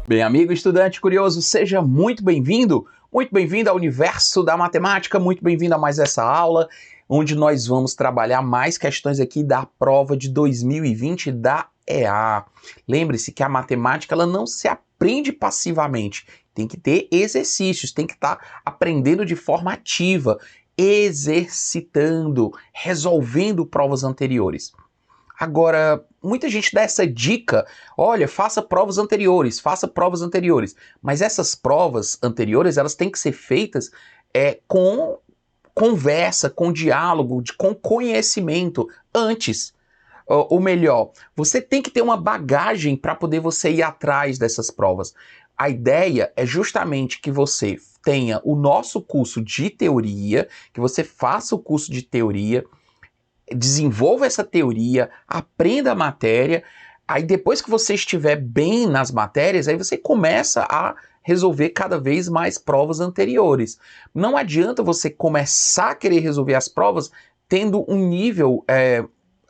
Bem, amigo estudante curioso, seja muito bem-vindo ao universo da matemática, muito bem-vindo a mais essa aula, onde nós vamos trabalhar mais questões aqui da prova de 2020 da EA. Lembre-se que a matemática ela não se aprende passivamente, tem que ter exercícios, tem que estar aprendendo de forma ativa, exercitando, resolvendo provas anteriores. Agora, muita gente dá essa dica, olha, faça provas anteriores, mas essas provas anteriores, elas têm que ser feitas com conversa, com diálogo, com conhecimento antes. Ou melhor, você tem que ter uma bagagem para poder você ir atrás dessas provas. A ideia é justamente que você tenha o nosso curso de teoria, que você faça o curso de teoria, desenvolva essa teoria, aprenda a matéria, aí depois que você estiver bem nas matérias, aí você começa a resolver cada vez mais provas anteriores. Não adianta você começar a querer resolver as provas tendo um nível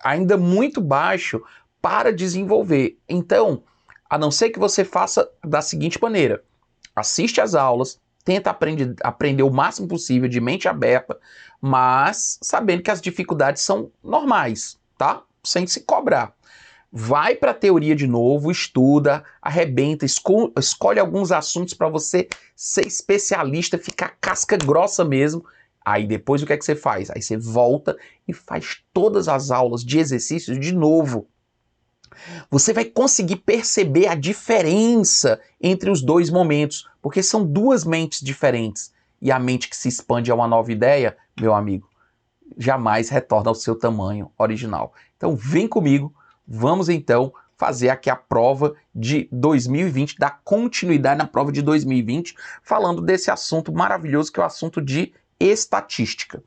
ainda muito baixo para desenvolver. Então, a não ser que você faça da seguinte maneira: assiste às aulas, tenta aprender o máximo possível de mente aberta, mas sabendo que as dificuldades são normais, tá? Sem se cobrar. Vai para a teoria de novo, estuda, arrebenta, escolhe alguns assuntos para você ser especialista, ficar casca grossa mesmo. Aí depois o que é que você faz? Aí você volta e faz todas as aulas de exercícios de novo. Você vai conseguir perceber a diferença entre os dois momentos, porque são duas mentes diferentes. E a mente que se expande a uma nova ideia, meu amigo, jamais retorna ao seu tamanho original. Então vem comigo, vamos então fazer aqui a prova de 2020, dar continuidade na prova de 2020, falando desse assunto maravilhoso que é o assunto de estatística.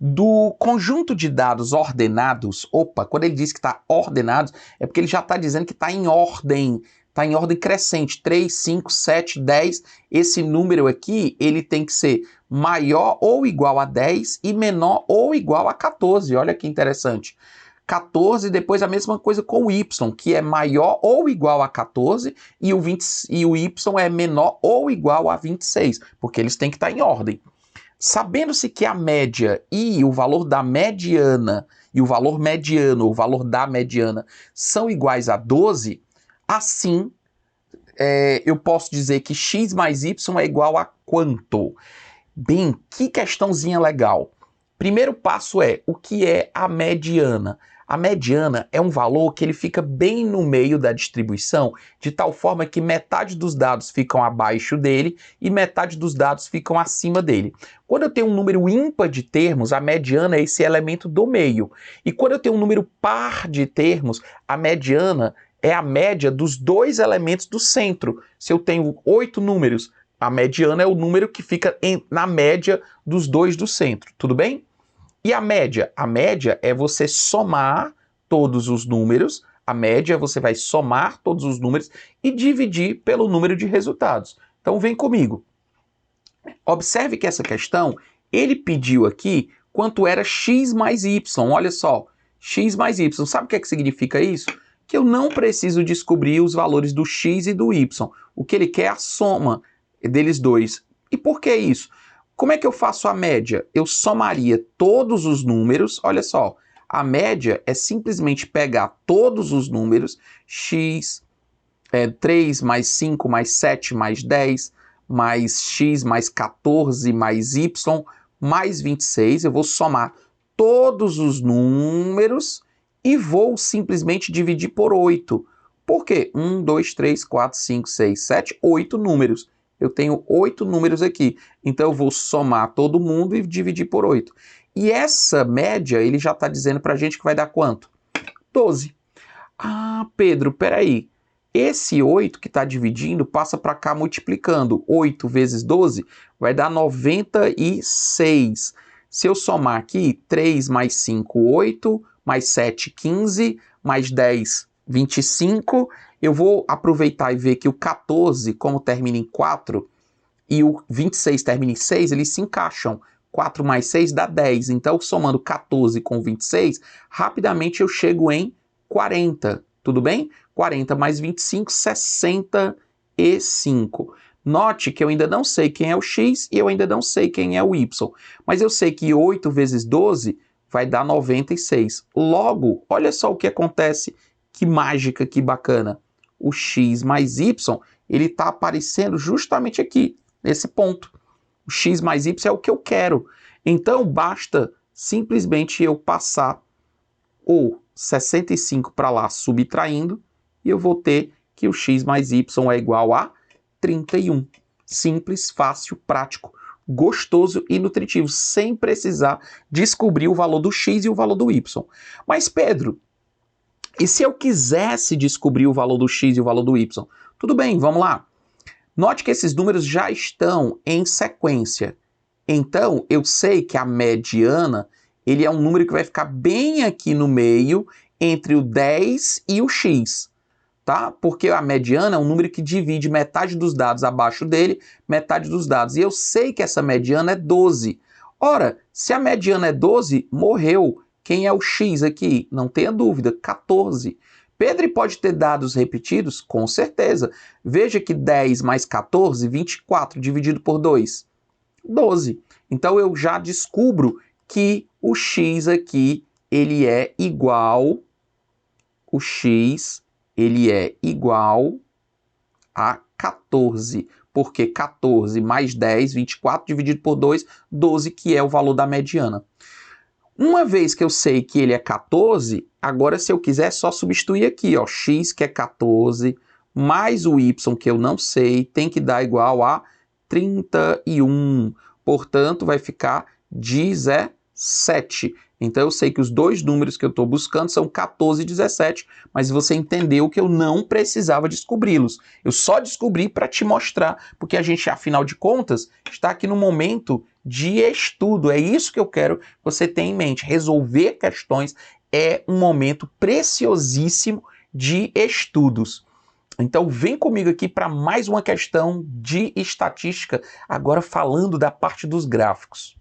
Do conjunto de dados ordenados, quando ele diz que está ordenados, é porque ele já está dizendo que está em ordem crescente, 3, 5, 7, 10, esse número aqui, ele tem que ser maior ou igual a 10 e menor ou igual a 14, olha que interessante. 14, depois a mesma coisa com o y, que é maior ou igual a 14, e o y é menor ou igual a 26, porque eles têm que estar em ordem. Sabendo-se que a média e o valor da mediana e o valor mediano, o valor da mediana, são iguais a 12, assim eu posso dizer que x mais y é igual a quanto? Bem, que questãozinha legal. Primeiro passo é, o que é a mediana? A mediana é um valor que ele fica bem no meio da distribuição, de tal forma que metade dos dados ficam abaixo dele e metade dos dados ficam acima dele. Quando eu tenho um número ímpar de termos, a mediana é esse elemento do meio. E quando eu tenho um número par de termos, a mediana é a média dos dois elementos do centro. Se eu tenho 8 números, a mediana é o número que fica na média dos dois do centro, tudo bem? E a média? A média é você somar todos os números, a média você vai somar todos os números e dividir pelo número de resultados. Então vem comigo. Observe que essa questão, ele pediu aqui quanto era x mais y, olha só, x mais y. Sabe o que significa isso? Que eu não preciso descobrir os valores do x e do y. O que ele quer é a soma deles dois. E por que isso? Como é que eu faço a média? Eu somaria todos os números, olha só, a média é simplesmente pegar todos os números, x, 3 mais 5 mais 7 mais 10, mais x mais 14 mais y, mais 26, eu vou somar todos os números e vou simplesmente dividir por 8. Por quê? 1, 2, 3, 4, 5, 6, 7, 8 números. Eu tenho 8 números aqui, então eu vou somar todo mundo e dividir por 8. E essa média, ele já está dizendo para a gente que vai dar quanto? 12. Ah, Pedro, peraí. Esse 8 que está dividindo passa para cá multiplicando. 8 vezes 12 vai dar 96. Se eu somar aqui, 3 mais 5, 8, mais 7, 15, mais 10, 25... eu vou aproveitar e ver que o 14, como termina em 4, e o 26 termina em 6, eles se encaixam. 4 mais 6 dá 10. Então, somando 14 com 26, rapidamente eu chego em 40. Tudo bem? 40 mais 25, 64. e 5. Note que eu ainda não sei quem é o x e eu ainda não sei quem é o y. Mas eu sei que 8 vezes 12 vai dar 96. Logo, olha só o que acontece. Que mágica, que bacana. O x mais y, ele está aparecendo justamente aqui, nesse ponto. O x mais y é o que eu quero. Então, basta simplesmente eu passar o 65 para lá, subtraindo, e eu vou ter que o x mais y é igual a 31. Simples, fácil, prático, gostoso e nutritivo, sem precisar descobrir o valor do x e o valor do y. Mas, Pedro, e se eu quisesse descobrir o valor do x e o valor do y? Tudo bem, vamos lá. Note que esses números já estão em sequência. Então, eu sei que a mediana, ele é um número que vai ficar bem aqui no meio, entre o 10 e o x, tá? Porque a mediana é um número que divide metade dos dados abaixo dele, metade dos dados. E eu sei que essa mediana é 12. Ora, se a mediana é 12, morreu. Quem é o x aqui? Não tenha dúvida, 14. Pedro pode ter dados repetidos? Com certeza. Veja que 10 mais 14, 24, dividido por 2, 12. Então eu já descubro que o x aqui, ele é igual, o x, ele é igual a 14. Porque 14 mais 10, 24, dividido por 2, 12, que é o valor da mediana. Uma vez que eu sei que ele é 14, agora se eu quiser é só substituir aqui, ó, x que é 14, mais o y que eu não sei, tem que dar igual a 31. Portanto, vai ficar 17. Então eu sei que os dois números que eu estou buscando são 14 e 17, mas você entendeu que eu não precisava descobri-los. Eu só descobri para te mostrar, porque a gente, afinal de contas, está aqui no momento de estudo. É isso que eu quero que você tenha em mente. Resolver questões é um momento preciosíssimo de estudos. Então vem comigo aqui para mais uma questão de estatística, agora falando da parte dos gráficos.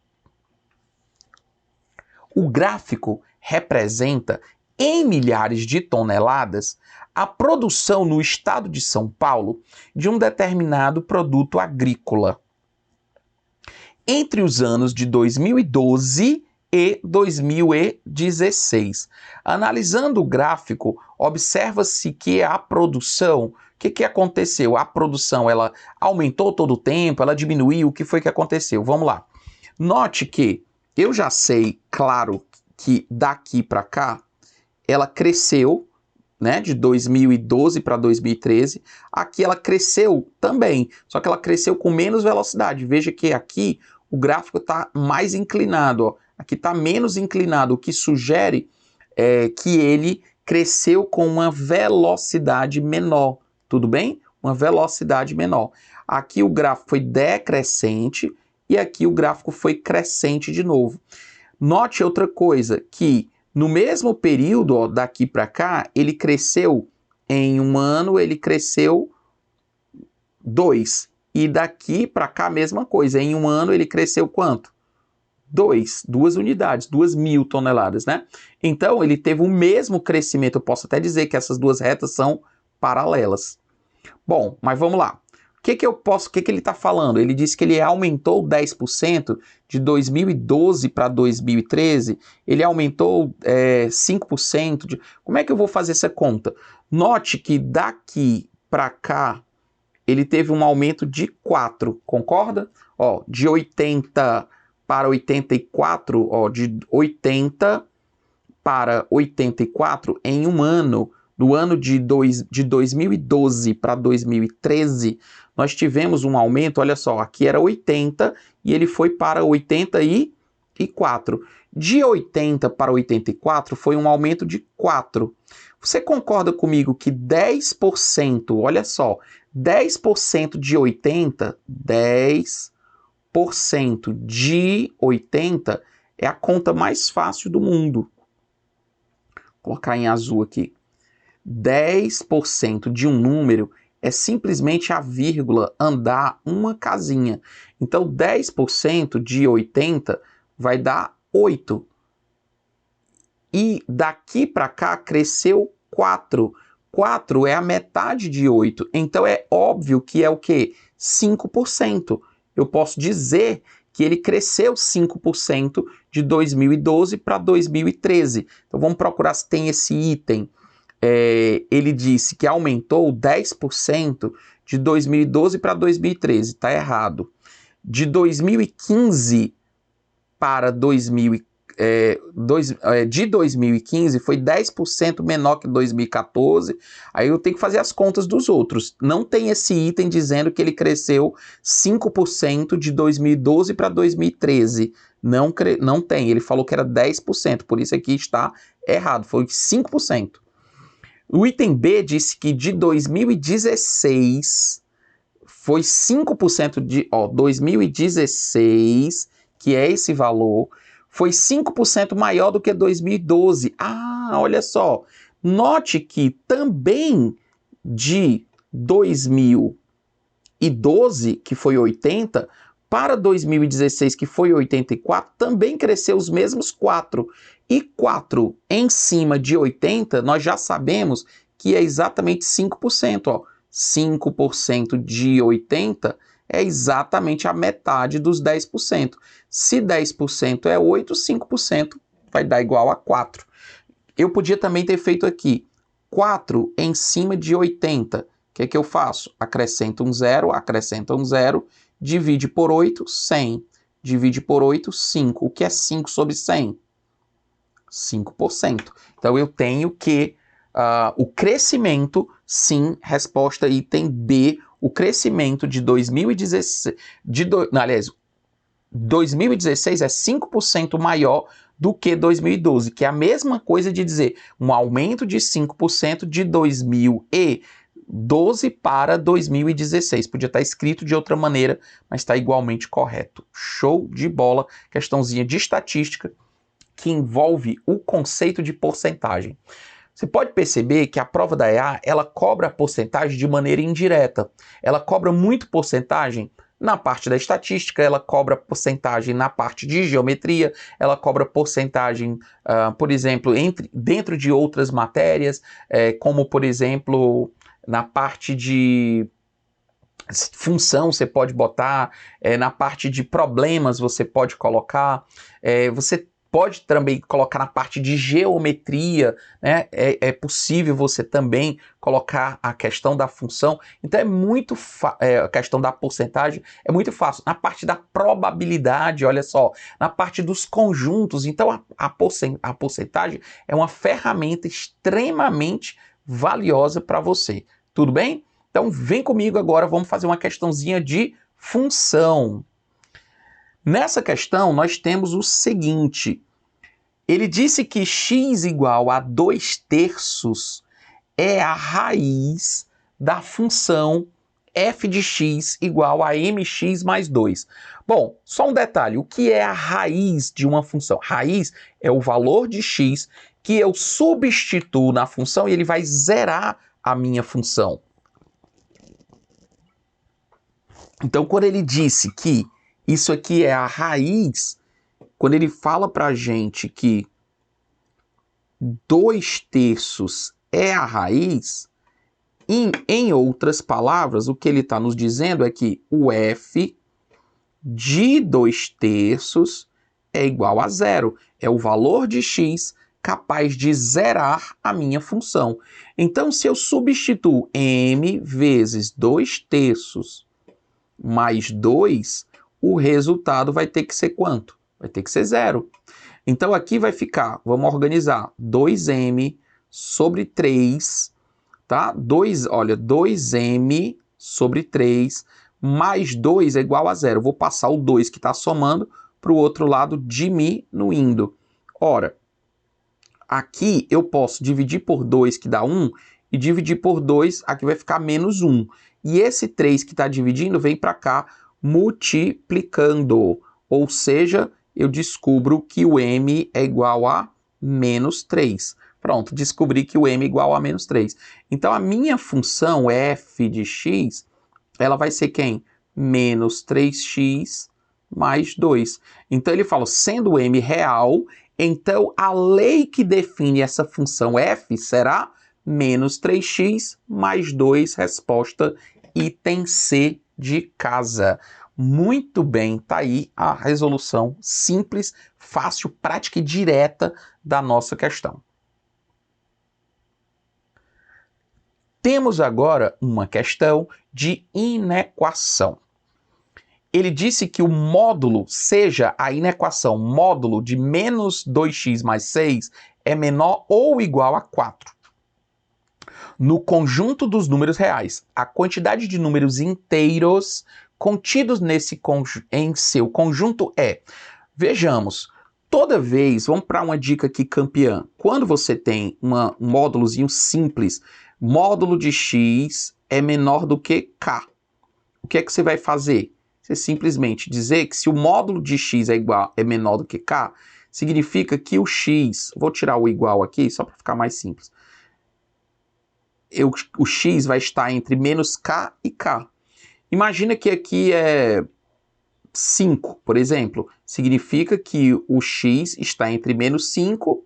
O gráfico representa, em milhares de toneladas, a produção no estado de São Paulo de um determinado produto agrícola entre os anos de 2012 e 2016. Analisando o gráfico, observa-se que a produção, o que aconteceu? A produção, ela aumentou todo o tempo, ela diminuiu, o que foi que aconteceu? Vamos lá. Note que eu já sei, claro, que daqui para cá, ela cresceu, né, de 2012 para 2013. Aqui ela cresceu também, só que ela cresceu com menos velocidade. Veja que aqui o gráfico está mais inclinado, ó. Aqui está menos inclinado, o que sugere que ele cresceu com uma velocidade menor, tudo bem? Uma velocidade menor. Aqui o gráfico foi decrescente e aqui o gráfico foi crescente de novo. Note outra coisa, que no mesmo período, ó, daqui para cá, ele cresceu em um ano, ele cresceu 2. E daqui para cá, a mesma coisa. Em um ano, ele cresceu quanto? 2 unidades, 2.000 toneladas, né? Então, ele teve o mesmo crescimento. Eu posso até dizer que essas duas retas são paralelas. Bom, mas vamos lá. O que ele está falando? Ele disse que ele aumentou 10% de 2012 para 2013, ele aumentou 5%. Como é que eu vou fazer essa conta? Note que daqui para cá, ele teve um aumento de 4, concorda? Ó, de 80 para 84, ó, de 80 para 84 em um ano. No ano de 2012 para 2013, nós tivemos um aumento, olha só, aqui era 80 e ele foi para 84. De 80 para 84 foi um aumento de 4. Você concorda comigo que 10%, olha só, 10% de 80, 10% de 80 é a conta mais fácil do mundo. Vou colocar em azul aqui. 10% de um número é simplesmente a vírgula andar uma casinha. Então, 10% de 80 vai dar 8. E daqui para cá cresceu 4. 4 é a metade de 8, então é óbvio que é o quê? 5%. Eu posso dizer que ele cresceu 5% de 2012 para 2013. Então vamos procurar se tem esse item. Ele disse que aumentou 10% de 2012 para 2013. Está errado. De 2015 para de 2015 foi 10% menor que 2014, aí eu tenho que fazer as contas dos outros. Não tem esse item dizendo que ele cresceu 5% de 2012 para 2013. Não tem, ele falou que era 10%, por isso aqui está errado, foi 5%. O item B disse que de 2016 foi 5% de... 2016, que é esse valor, foi 5% maior do que 2012. Ah, olha só. Note que também de 2012, que foi 80, para 2016, que foi 84, também cresceu os mesmos 4. E 4 em cima de 80, nós já sabemos que é exatamente 5%. Ó. 5% de 80 é exatamente a metade dos 10%. Se 10% é 8, 5% vai dar igual a 4. Eu podia também ter feito aqui 4 em cima de 80. O que é que eu faço? Acrescento um zero, divide por 8, 100. Divide por 8, 5. O que é 5 sobre 100? 5%. Então eu tenho que o crescimento, sim, resposta item B, o crescimento de 2016, 2016 é 5% maior do que 2012, que é a mesma coisa de dizer um aumento de 5% de 2012 para 2016. Podia estar escrito de outra maneira, mas está igualmente correto. Show de bola, questãozinha de estatística que envolve o conceito de porcentagem. Você pode perceber que a prova da EA, ela cobra a porcentagem de maneira indireta. Ela cobra muito porcentagem na parte da estatística, ela cobra porcentagem na parte de geometria, ela cobra porcentagem, por exemplo, dentro de outras matérias, como, por exemplo, na parte de função você pode botar, na parte de problemas você pode colocar, você pode também colocar na parte de geometria, né? É possível você também colocar a questão da função. Então é muito a questão da porcentagem é muito fácil. Na parte da probabilidade, olha só, na parte dos conjuntos, então a porcentagem é uma ferramenta extremamente valiosa para você. Tudo bem? Então vem comigo agora, vamos fazer uma questãozinha de função. Nessa questão, nós temos o seguinte, ele disse que x igual a 2/3 é a raiz da função f de x igual a mx mais 2. Bom, só um detalhe, o que é a raiz de uma função? Raiz é o valor de x que eu substituo na função e ele vai zerar a minha função. Então, quando ele disse que isso aqui é a raiz, quando ele fala para a gente que 2/3 é a raiz, em outras palavras, o que ele está nos dizendo é que o f de 2/3 é igual a zero. É o valor de x capaz de zerar a minha função. Então, se eu substituo m vezes 2/3 mais 2, o resultado vai ter que ser quanto? Vai ter que ser zero. Então aqui vai ficar, vamos organizar, 2m sobre 3, tá? 2m sobre 3 mais 2 é igual a zero. Vou passar o 2 que está somando para o outro lado diminuindo. Ora, aqui eu posso dividir por 2 que dá 1 e dividir por 2, aqui vai ficar menos 1. E esse 3 que está dividindo vem para cá multiplicando, ou seja, eu descubro que o m é igual a menos 3. Pronto, descobri que o m é igual a menos 3. Então a minha função f de x, ela vai ser quem? Menos 3x mais 2. Então ele fala, sendo o m real, então a lei que define essa função f será menos 3x mais 2, resposta item C de casa. Muito bem, tá aí a resolução simples, fácil, prática e direta da nossa questão. Temos agora uma questão de inequação. Ele disse que o módulo, seja a inequação módulo de menos 2x mais 6, é menor ou igual a 4. No conjunto dos números reais, a quantidade de números inteiros contidos em seu conjunto é... Vejamos, toda vez, vamos para uma dica aqui campeã, quando você tem um módulozinho simples, módulo de x é menor do que k, o que é que você vai fazer? Você simplesmente dizer que se o módulo de x é menor do que k, significa que o x, vou tirar o igual aqui só para ficar mais simples, o x vai estar entre menos k e k. Imagina que aqui é 5, por exemplo, significa que o x está entre menos 5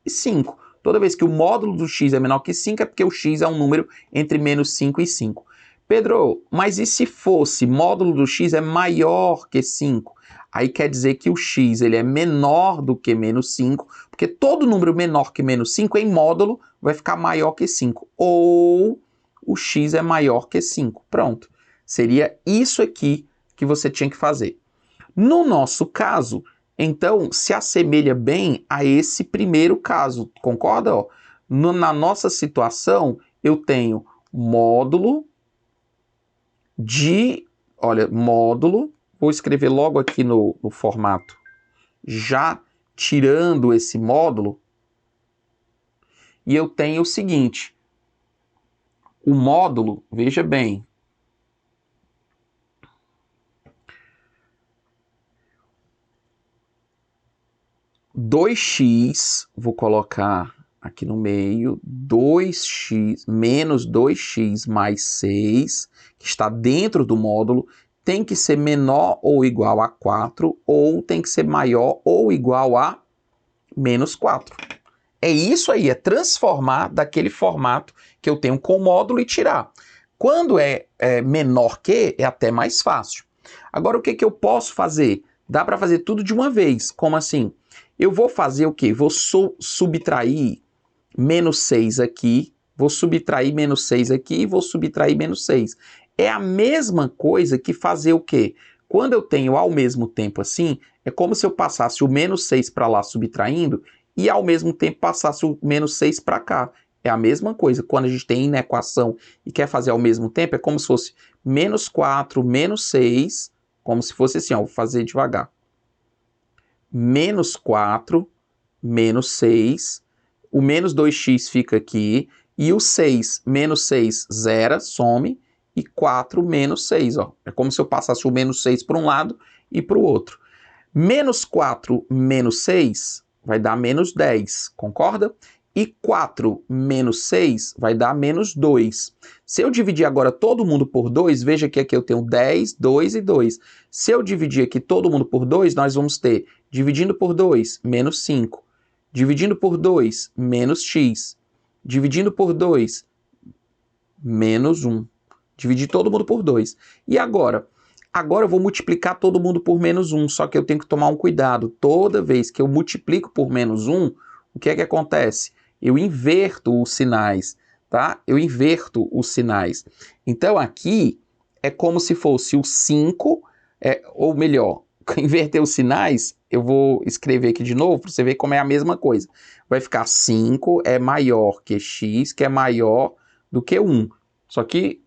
e 5. Toda vez que o módulo do x é menor que 5 é porque o x é um número entre menos 5 e 5. Pedro, mas e se fosse módulo do x é maior que 5? Aí quer dizer que o x ele é menor do que menos 5, porque todo número menor que menos 5 em módulo vai ficar maior que 5. Ou o x é maior que 5. Pronto. Seria isso aqui que você tinha que fazer. No nosso caso, então, se assemelha bem a esse primeiro caso, concorda? Ó? Na nossa situação, eu tenho módulo de... Olha, módulo, vou escrever logo aqui no formato, já tirando esse módulo, e eu tenho o seguinte, o módulo, veja bem, 2x, vou colocar aqui no meio, 2x menos 2x mais 6, que está dentro do módulo, tem que ser menor ou igual a 4, ou tem que ser maior ou igual a menos 4. É isso aí, é transformar daquele formato que eu tenho com o módulo e tirar. Quando é menor que, é até mais fácil. Agora, o que eu posso fazer? Dá para fazer tudo de uma vez. Como assim? Eu vou fazer o quê? Vou subtrair menos 6 aqui, vou subtrair menos 6 aqui e vou subtrair menos 6. É a mesma coisa que fazer o quê? Quando eu tenho ao mesmo tempo assim, é como se eu passasse o menos 6 para lá subtraindo e ao mesmo tempo passasse o menos 6 para cá. É a mesma coisa. Quando a gente tem inequação e quer fazer ao mesmo tempo, é como se fosse menos 4, menos 6, como se fosse assim, ó, vou fazer devagar. Menos 4, menos 6, o menos 2x fica aqui, e o 6, menos 6, zera, some, e 4 menos 6, ó. É como se eu passasse o menos 6 para um lado e para o outro. Menos 4 menos 6 vai dar menos 10, concorda? E 4 menos 6 vai dar menos 2. Se eu dividir agora todo mundo por 2, veja que aqui eu tenho 10, 2 e 2. Se eu dividir aqui todo mundo por 2, nós vamos ter, dividindo por 2, menos 5. Dividindo por 2, menos x. Dividindo por 2, menos 1. Dividir todo mundo por 2. E agora? Agora eu vou multiplicar todo mundo por menos 1, só que eu tenho que tomar um cuidado. Toda vez que eu multiplico por menos 1, o que é que acontece? Eu inverto os sinais, tá? Eu inverto os sinais. Então aqui é como se fosse o 5, ou melhor, inverter os sinais, eu vou escrever aqui de novo para você ver como é a mesma coisa. Vai ficar 5 é maior que x, que é maior do que 1. Só que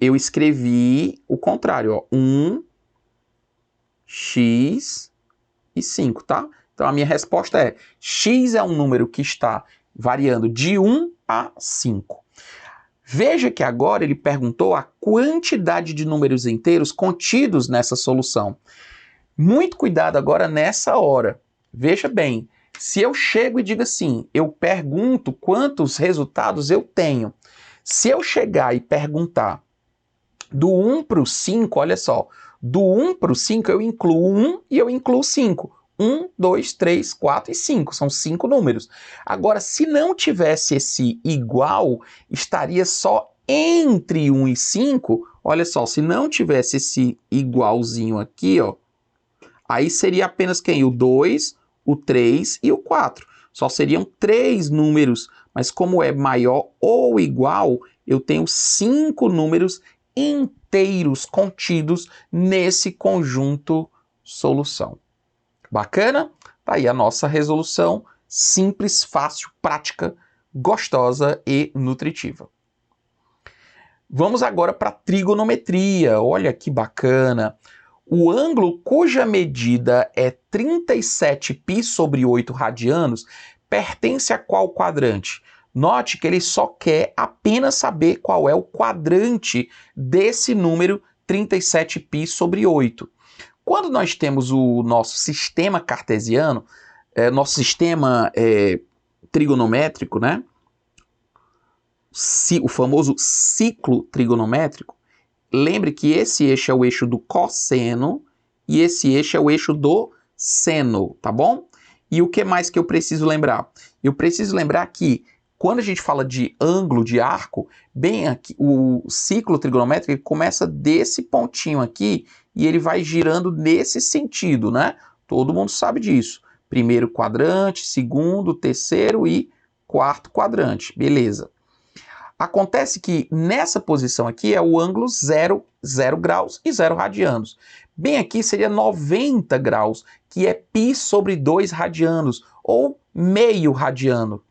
eu escrevi o contrário, ó, 1, x e 5, tá? Então a minha resposta é, x é um número que está variando de 1 a 5. Veja que agora ele perguntou a quantidade de números inteiros contidos nessa solução. Muito cuidado agora nessa hora. Veja bem, se eu chego e digo assim, eu pergunto quantos resultados eu tenho. Se eu chegar e perguntar do 1 para o 5, olha só, do 1 para o 5 eu incluo 1 e eu incluo 5. 1, 2, 3, 4 e 5. São 5 números. Agora, se não tivesse esse igual, estaria só entre 1 e 5. Olha só, se não tivesse esse igualzinho aqui, ó, aí seria apenas quem? O 2, o 3 e o 4. Só seriam 3 números, mas como é maior ou igual, eu tenho 5 números inteiros contidos nesse conjunto solução. Bacana? Tá aí a nossa resolução simples, fácil, prática, gostosa e nutritiva. Vamos agora para a trigonometria. Olha que bacana. O ângulo cuja medida é 37π sobre 8 radianos pertence a qual quadrante? Note que ele só quer apenas saber qual é o quadrante desse número 37π sobre 8. Quando nós temos o nosso sistema cartesiano, nosso sistema trigonométrico, né? O famoso ciclo trigonométrico, lembre que esse eixo é o eixo do cosseno e esse eixo é o eixo do seno, tá bom? E o que mais que eu preciso lembrar? Eu preciso lembrar que quando a gente fala de ângulo de arco, bem aqui, o ciclo trigonométrico ele começa desse pontinho aqui e ele vai girando nesse sentido, né? Todo mundo sabe disso. Primeiro quadrante, segundo, terceiro e quarto quadrante, beleza. Acontece que nessa posição aqui é o ângulo 0 graus e 0 radianos. Bem aqui seria 90 graus, que é π sobre 2 radianos, ou meio radiano.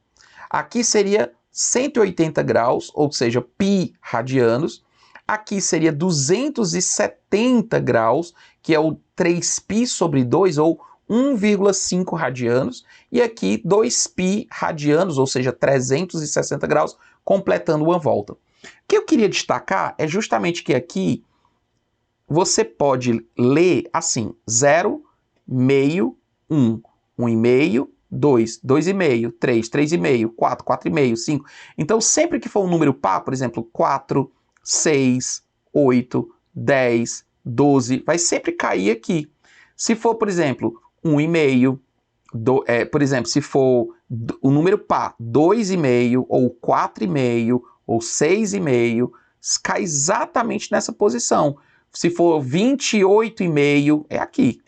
Aqui seria 180 graus, ou seja, π radianos. Aqui seria 270 graus, que é o 3π sobre 2, ou 1,5 radianos. E aqui 2π radianos, ou seja, 360 graus, completando uma volta. O que eu queria destacar é justamente que aqui você pode ler assim, 0, meio, 1, 1,5, 2, 2,5, 3, 3,5, 4, 4,5, 5. Então, sempre que for um número par, por exemplo, 4, 6, 8, 10, 12, vai sempre cair aqui. Se for, por exemplo, 1,5, por exemplo, se for o número par 2,5 ou 4,5 ou 6,5, cai exatamente nessa posição. Se for 28,5, é aqui.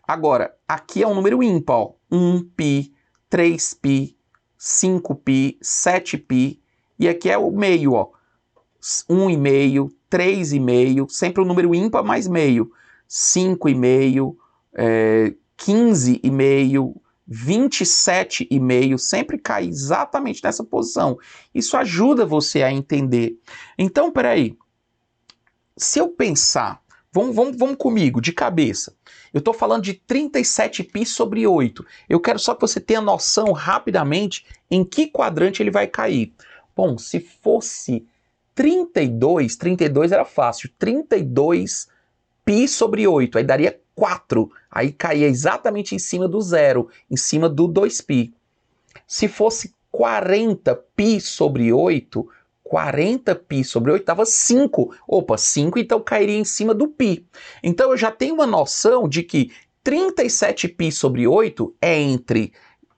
Agora, aqui é um número ímpar, 1π, 3π, 5π, 7π, e aqui é o meio, ó, 1,5, 3,5, sempre o número ímpar mais meio, 5,5, 15,5, 27,5, sempre cai exatamente nessa posição. Isso ajuda você a entender. Então, peraí, se eu pensar, vamos comigo, de cabeça, eu estou falando de 37π sobre 8. Eu quero só que você tenha noção rapidamente em que quadrante ele vai cair. Bom, se fosse 32 era fácil, 32π sobre 8, aí daria 4, aí caía exatamente em cima do 0, em cima do 2π. Se fosse 40π sobre 8, 40π sobre 8 dava 5. Opa, 5 então cairia em cima do π. Então eu já tenho uma noção de que 37π sobre 8 é entre...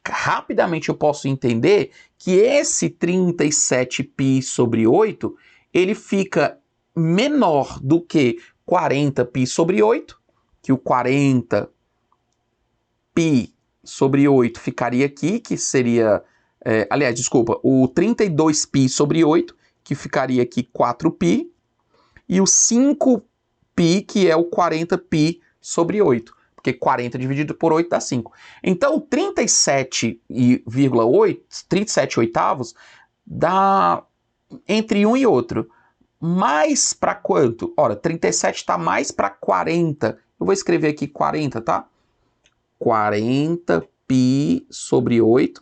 Rapidamente eu posso entender que esse 37π sobre 8, ele fica menor do que 40π sobre 8, que o 40π sobre 8 ficaria aqui, que seria... aliás, desculpa, o 32π sobre 8, que ficaria aqui 4π, e o 5π, que é o 40π sobre 8, porque 40 dividido por 8 dá 5. Então, 37 oitavos dá entre um e outro. Mais para quanto? Ora, 37 está mais para 40. Eu vou escrever aqui 40, tá? 40π sobre 8.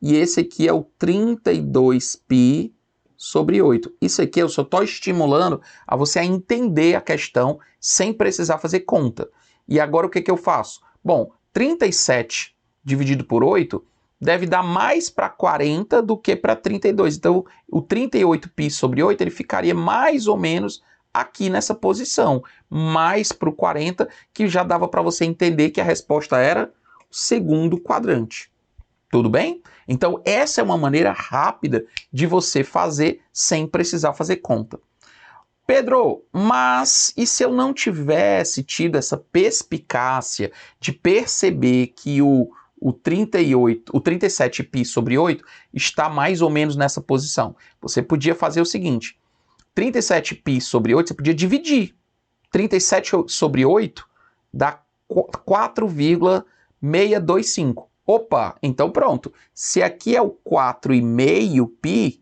E esse aqui é o 32π sobre 8. Isso aqui eu só estou estimulando a você a entender a questão sem precisar fazer conta. E agora o que eu faço? Bom, 37 dividido por 8 deve dar mais para 40 do que para 32. Então, o 38π sobre 8 ele ficaria mais ou menos aqui nessa posição, mais para o 40, que já dava para você entender que a resposta era o segundo quadrante. Tudo bem? Então, essa é uma maneira rápida de você fazer sem precisar fazer conta. Pedro, mas e se eu não tivesse tido essa perspicácia de perceber que o 37π sobre 8 está mais ou menos nessa posição? Você podia fazer o seguinte, 37π sobre 8, você podia dividir. 37 sobre 8 dá 4,625. Opa, então pronto. Se aqui é o 4,5π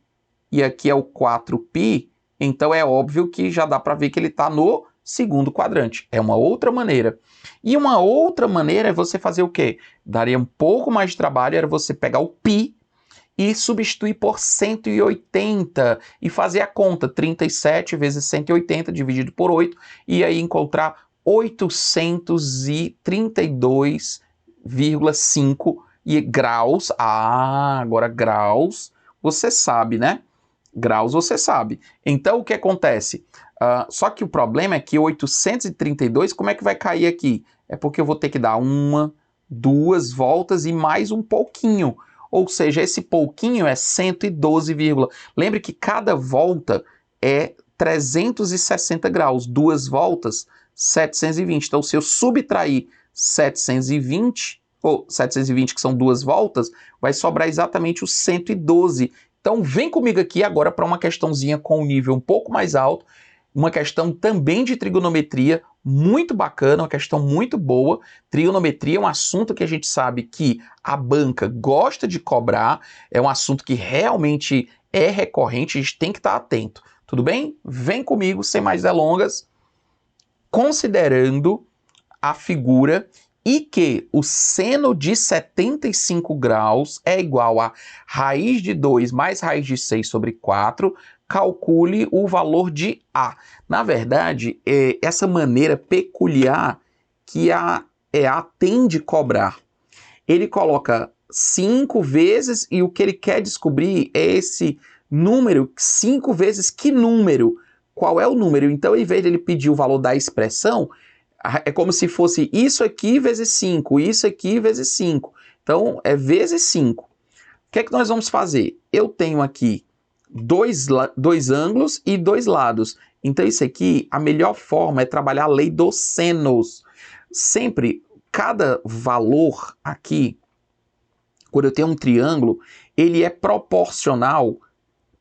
e aqui é o 4π, então é óbvio que já dá para ver que ele está no segundo quadrante. É uma outra maneira. E uma outra maneira é você fazer o quê? Daria um pouco mais de trabalho, era você pegar o π e substituir por 180 e fazer a conta, 37 vezes 180 dividido por 8, e aí encontrar 832,5 graus. Ah, agora graus, você sabe, né? Graus você sabe. Então o que acontece? Só que o problema é que 832, como é que vai cair aqui? É porque eu vou ter que dar uma, duas voltas e mais um pouquinho. Ou seja, esse pouquinho é 112, lembre que cada volta é 360 graus, duas voltas, 720. Então, se eu subtrair 720, ou 720 que são duas voltas, vai sobrar exatamente os 112. Então, vem comigo aqui agora para uma questãozinha com um nível um pouco mais alto, uma questão também de trigonometria, muito bacana, uma questão muito boa. Trigonometria é um assunto que a gente sabe que a banca gosta de cobrar, é um assunto que realmente é recorrente, a gente tem que estar atento. Tudo bem? Vem comigo, sem mais delongas, considerando a figura e que o seno de 75 graus é igual a raiz de 2 mais raiz de 6 sobre 4, calcule o valor de A. Na verdade, é essa maneira peculiar que a EA tem de cobrar. Ele coloca 5 vezes e o que ele quer descobrir é esse número, 5 vezes que número? Qual é o número? Então, em vez de ele pedir o valor da expressão, é como se fosse isso aqui vezes 5, isso aqui vezes 5. Então, é vezes 5. O que é que nós vamos fazer? Eu tenho aqui dois ângulos e dois lados. Então, isso aqui, a melhor forma é trabalhar a lei dos senos. Sempre, cada valor aqui, quando eu tenho um triângulo, ele é proporcional,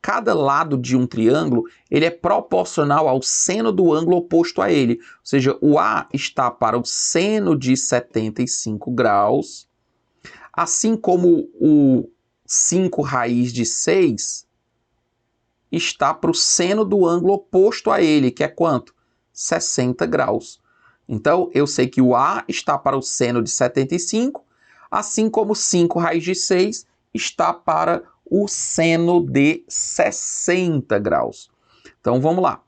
cada lado de um triângulo, ele é proporcional ao seno do ângulo oposto a ele. Ou seja, o A está para o seno de 75 graus, assim como o 5 raiz de 6 está para o seno do ângulo oposto a ele, que é quanto? 60 graus. Então, eu sei que o A está para o seno de 75, assim como 5 raiz de 6 está para o seno de 60 graus. Então, vamos lá.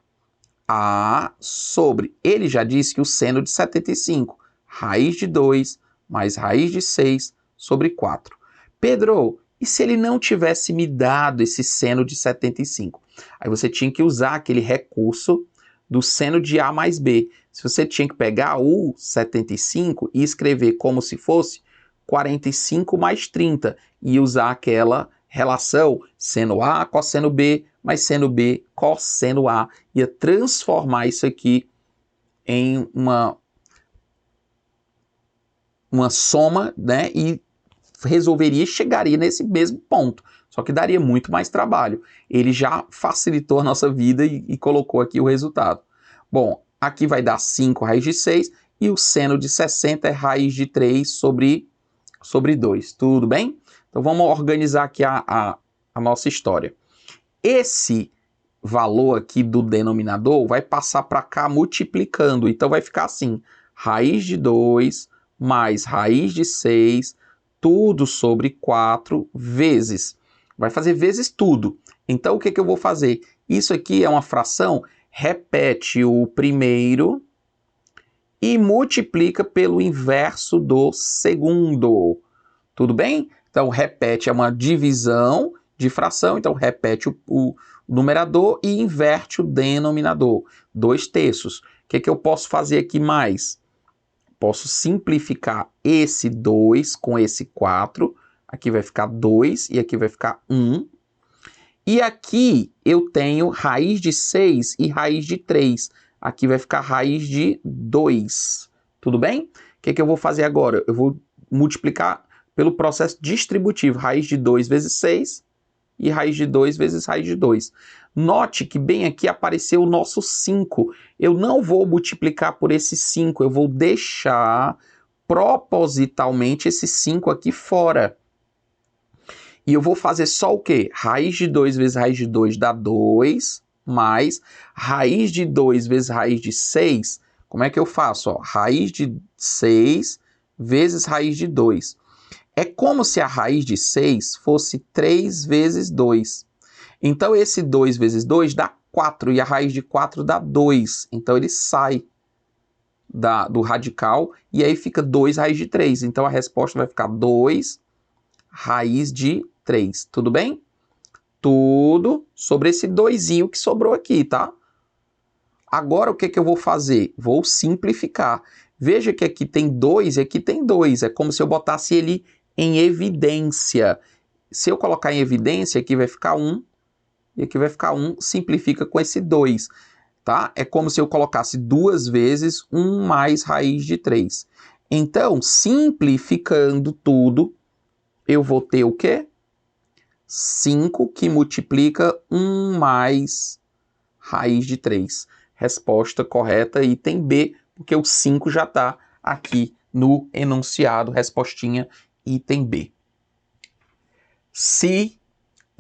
A sobre, ele já disse que o seno de 75, raiz de 2 mais raiz de 6 sobre 4. Pedro, e se ele não tivesse me dado esse seno de 75? Aí você tinha que usar aquele recurso do seno de A mais B. Se você tinha que pegar o 75 e escrever como se fosse 45 mais 30 e usar aquela relação seno A cosseno B mais seno B cosseno A. Ia transformar isso aqui em uma soma, né? E resolveria e chegaria nesse mesmo ponto. Só que daria muito mais trabalho. Ele já facilitou a nossa vida e colocou aqui o resultado. Bom, aqui vai dar 5 raiz de 6 e o seno de 60 é raiz de 3 sobre 2. Tudo bem? Então vamos organizar aqui a nossa história. Esse valor aqui do denominador vai passar para cá multiplicando. Então vai ficar assim, raiz de 2 mais raiz de 6, tudo sobre 4 vezes. Vai fazer vezes tudo. Então, o que eu vou fazer? Isso aqui é uma fração, repete o primeiro e multiplica pelo inverso do segundo. Tudo bem? Então, repete é uma divisão de fração, então repete o numerador e inverte o denominador. 2/3. O que eu posso fazer aqui mais? Posso simplificar esse 2 com esse 4. Aqui vai ficar 2 e aqui vai ficar 1. E aqui eu tenho raiz de 6 e raiz de 3. Aqui vai ficar raiz de 2. Tudo bem? O que eu vou fazer agora? Eu vou multiplicar pelo processo distributivo. Raiz de 2 vezes 6 e raiz de 2 vezes raiz de 2. Note que bem aqui apareceu o nosso 5. Eu não vou multiplicar por esse 5, eu vou deixar propositalmente esse 5 aqui fora. E eu vou fazer só o quê? Raiz de 2 vezes raiz de 2 dá 2, mais raiz de 2 vezes raiz de 6. Como é que eu faço? Ó, raiz de 6 vezes raiz de 2. É como se a raiz de 6 fosse 3 vezes 2. Então, esse 2 vezes 2 dá 4, e a raiz de 4 dá 2. Então, ele sai do radical, e aí fica 2 raiz de 3. Então, a resposta vai ficar 2 raiz de 3. Tudo bem? Tudo sobre esse 2zinho que sobrou aqui, tá? Agora, o que eu vou fazer? Vou simplificar. Veja que aqui tem 2 e aqui tem 2. É como se eu botasse ele em evidência. Se eu colocar em evidência, aqui vai ficar 1. E aqui vai ficar 1, simplifica com esse 2, tá? É como se eu colocasse 2 vezes 1 mais raiz de 3. Então, simplificando tudo, eu vou ter o quê? 5 que multiplica 1 mais raiz de 3. Resposta correta, item B, porque o 5 já está aqui no enunciado, respostinha, item B. Se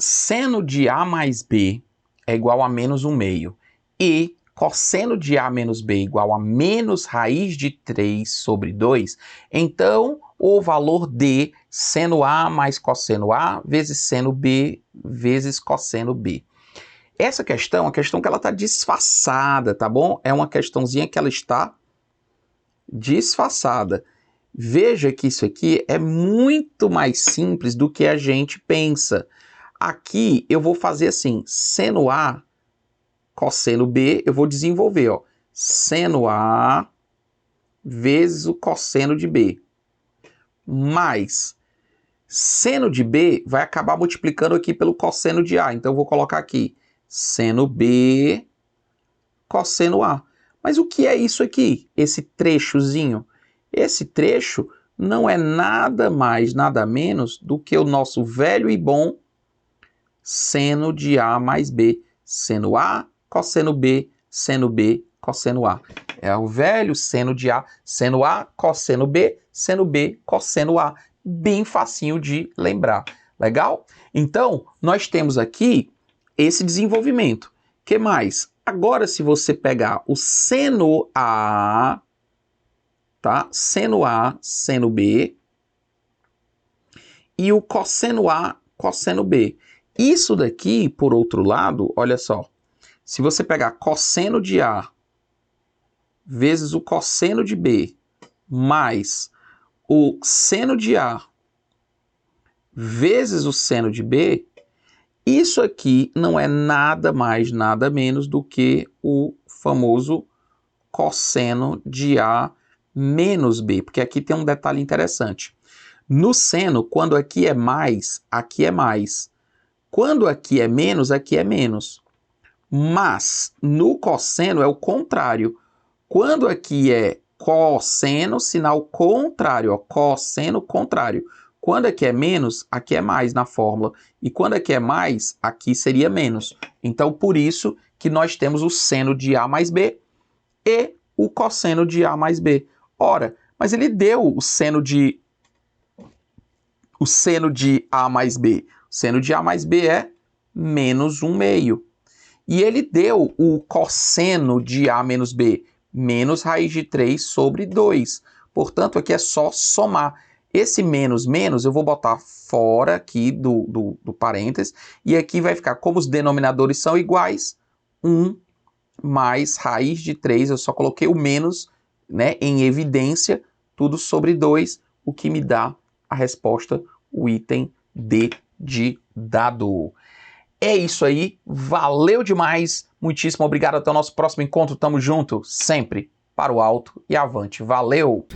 seno de A mais B é igual a menos 1/2 e cosseno de A menos B é igual a menos raiz de 3 sobre 2, então o valor de seno A mais cosseno A vezes seno B vezes cosseno B. Essa questão é uma questão que ela está disfarçada, tá bom? É uma questãozinha que ela está disfarçada. Veja que isso aqui é muito mais simples do que a gente pensa. Aqui eu vou fazer assim, seno A, cosseno B, eu vou desenvolver, ó, seno A vezes o cosseno de B, mais seno de B vai acabar multiplicando aqui pelo cosseno de A, então eu vou colocar aqui seno B, cosseno A. Mas o que é isso aqui, esse trechozinho? Esse trecho não é nada mais, nada menos do que o nosso velho e bom seno de A mais B. Seno A, cosseno B, seno B, cosseno A. É o velho seno de A, cosseno B, cosseno A. Bem facinho de lembrar. Legal? Então, nós temos aqui esse desenvolvimento. O que mais? Agora, se você pegar o seno A, tá? Seno A, seno B, e o cosseno A, cosseno B. Isso daqui, por outro lado, olha só, se você pegar cosseno de A vezes o cosseno de B, mais o seno de A vezes o seno de B, isso aqui não é nada mais, nada menos do que o famoso cosseno de A menos B, porque aqui tem um detalhe interessante. No seno, quando aqui é mais, aqui é mais. Quando aqui é menos, aqui é menos. Mas no cosseno é o contrário. Quando aqui é cosseno, sinal contrário, ó, cosseno contrário. Quando aqui é menos, aqui é mais na fórmula. E quando aqui é mais, aqui seria menos. Então, por isso que nós temos o seno de A mais B e o cosseno de A mais B. Ora, mas ele deu o seno de A mais B. O seno de A mais B é menos 1/2. E ele deu o cosseno de A menos B, menos raiz de 3 sobre 2. Portanto, aqui é só somar. Esse menos, menos, eu vou botar fora aqui do parênteses. E aqui vai ficar, como os denominadores são iguais, 1 mais raiz de 3. Eu só coloquei o menos, né, em evidência, tudo sobre 2, o que me dá a resposta, o item D de dado. É isso aí, valeu demais, muitíssimo obrigado, até o nosso próximo encontro, tamo junto, sempre para o alto e avante, valeu!